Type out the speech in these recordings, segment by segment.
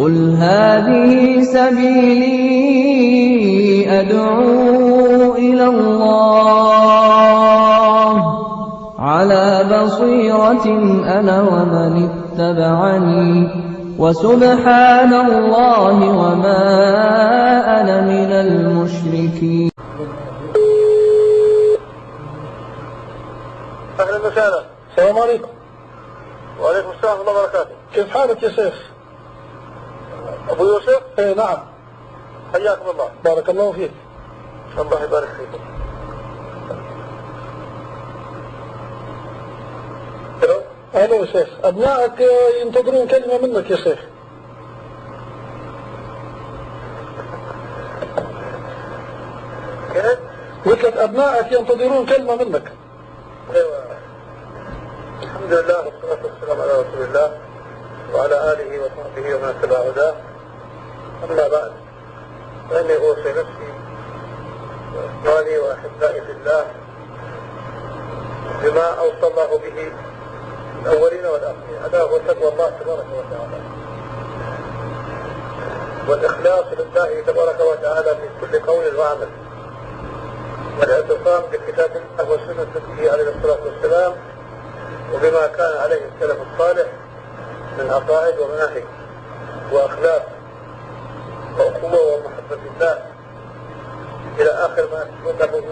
قُلْ هَٰذِهِ سَبِيلِي أَدْعُو إِلَى اللَّهِ ۚ عَلَىٰ بَصِيرَةٍ أَنَا وَمَنِ اتَّبَعَنِي ۖ وَسُبْحَانَ اللَّهِ وَمَا أَنَا مِنَ الْمُشْرِكِينَ. أهلا وسهلا. السلام عليكم. وعليكم السلام ورحمة الله وبركاته. كيف حالك يا شيخ؟ أبو يوسف؟ إيه نعم. حياكم الله. بارك الله فيك. الله يبارك فيكم. أهلا يا شيخ، أبنائك ينتظرون كلمة منك يا شيخ. كيف؟ قلت لك أبنائك ينتظرون كلمة منك. أيوة. الحمد لله والصلاة والسلام على رسول الله وعلى آله وصحبه ومن اتبع هداه. أما بعد، فإني أوصي نفسي وإخواني وأحبائي في الله بما أوصى الله به الأولين والآخرين، هذا هو تقوى الله تبارك وتعالى، والإخلاص لله تبارك وتعالى في كل قول وعمل، والاعتصام بكتاب الله وسنة نبيه عليه الصلاة والسلام، وبما كان عليه السلف الصالح من عقائد ومناهج وأخلاق وأخوة ومحبة الله، إلى آخر ما تتطلبه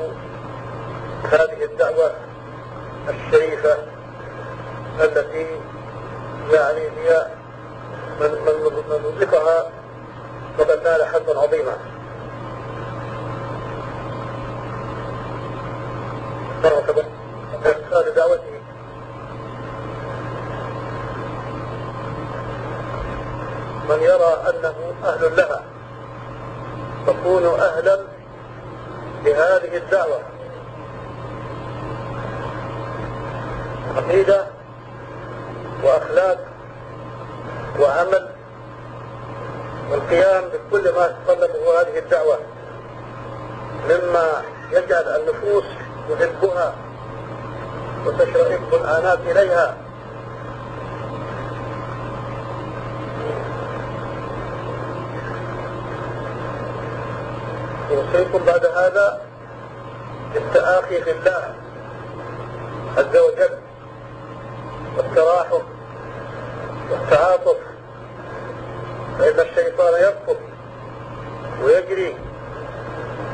هذه الدعوة الشريفة التي يعني هي من وظفها فقد نال حظا عظيما. إرسال دعوته من يرى أنه أهل لها فكونوا أهلا لهذه الدعوة، عقيدة وأخلاق وعمل، والقيام بكل ما تتطلبه هذه الدعوة مما يجعل النفوس تحبها وتشرئب الآنات إليها. أوصيكم بعد هذا بالتآخي في الله عز وجل، والتراحم والتعاطف، فإن الشيطان يرفض ويجري،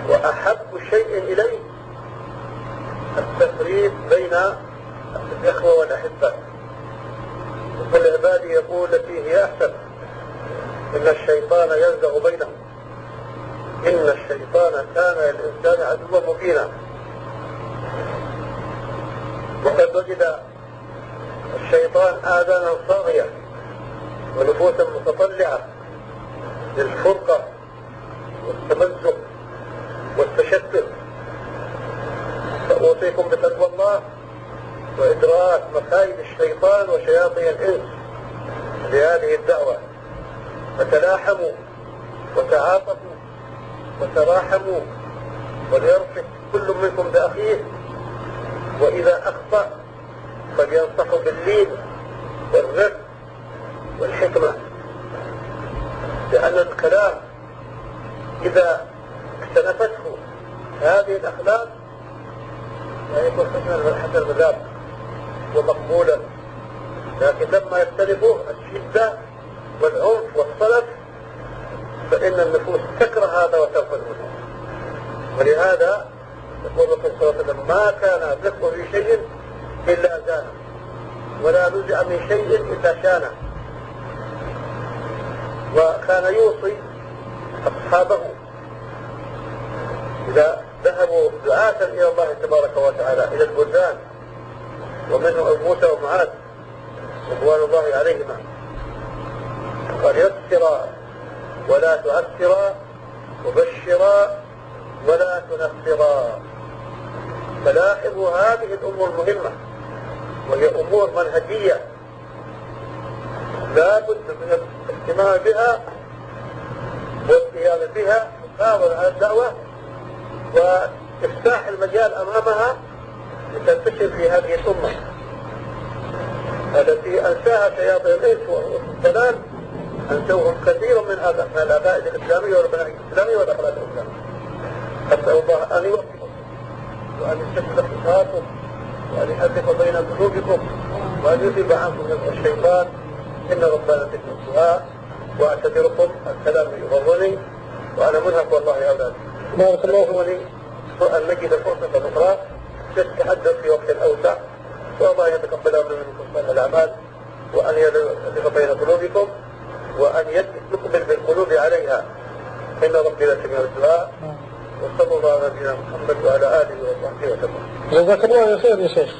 وأحب شيء إليه التفريق بين الإخوة والأحبة، وكل عبادي يقول التي هي أحسن، إن الشيطان ينزغ بينهم، إن الشيطان كان للإنسان عدوا مبينا. وقد وجد الشيطان آذانا صاغية ونفوسا متطلعة للفرقة والتمزق والتشتت، فأوصيكم بتقوى الله وإدراك مكايد الشيطان وشياطين الإنس لهذه الدعوة، فتلاحموا وتعاطفوا وتراحموا، وليرفق كل منكم بأخيه، وإذا أخطأ فلينصحوا باللين والرفق والحكمة، لأن الكلام إذا اكتنفته هذه الأخلاق لا يكون حسن المذاق ومقبولا، لكن لما يختلفوا الشدة والعنف والصلف فإن النفوس تكره هذا وترفضه. ولهذا يقول الرسول صلى الله عليه وسلم: ما كان الرفق في شيء إلا زانه، ولا نزع من شيء إلا شانه. وكان يوصي أصحابه إذا ذهبوا دعاة إلى الله تبارك وتعالى إلى البلدان، ومنهم أبو موسى ومعاذ رضوان الله عليهما، قال: يسرا ولا تعسرا، وبشرا ولا تنفرا. فلاحظوا هذه الأمور المهمة، وهي أمور منهجية لا بد من الاهتمام بها والقيام بها، والحفاظ على الدعوة وإفتاح المجال أمامها لتنتشر في هذه الأمة التي أنشاها شياطين الإنس والضلال أنسوهم كثير من الآباء الإسلامية والبناء الإسلامي والأخلاق الإسلامية. أسأل الله أن يوفقكم وأن يشتت اختصاصكم وأن يؤلف بين قلوبكم وأن يذهب عنكم الشيطان. إن ربنا تكن الدعاء. وأعتذركم الكلام يغرني وأنا منهك والله يا أولاد. بارك الله فيك. أن نجد فرصة أخرى تتحدث في وقت أوسع والله يتقبل منكم صالح الأعمال وأن يلف بين قلوبكم وأن يقبل بالقلوب عليها. إن ربي لسميع الدعاء. وصلى الله على نبينا محمد وعلى آله وصحبه وسلم. جزاك الله خير يا شيخ.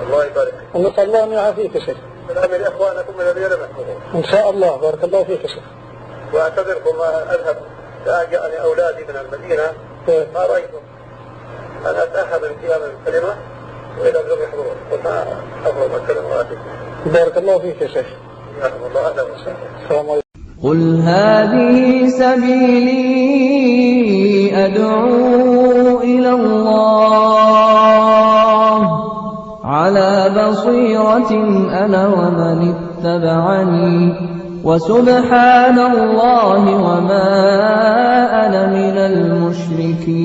الله يبارك فيك. نسأل الله أن يعافيك يا شيخ. سلام لإخوانكم الذين لم يحضروا. إن شاء الله. بارك الله فيك يا شيخ. وأعتذركم أذهب جاءني أولادي من المدينة ما رأيتم أن أتأهب القيام بالكلمة وإلى لم يحضرون وما أفضل الكلمة وآتيكم. بارك الله فيك يا شيخ. جزاكم الله أهلا وسهلا. السلام عليكم. قل هذه سبيلي أدعو إلى الله على بصيرة أنا ومن اتبعني وسبحان الله وما أنا من المشركين.